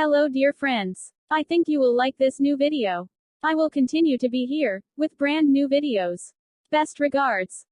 Hello dear friends. I think you will like this new video. I will continue to be here, with brand new videos. Best regards.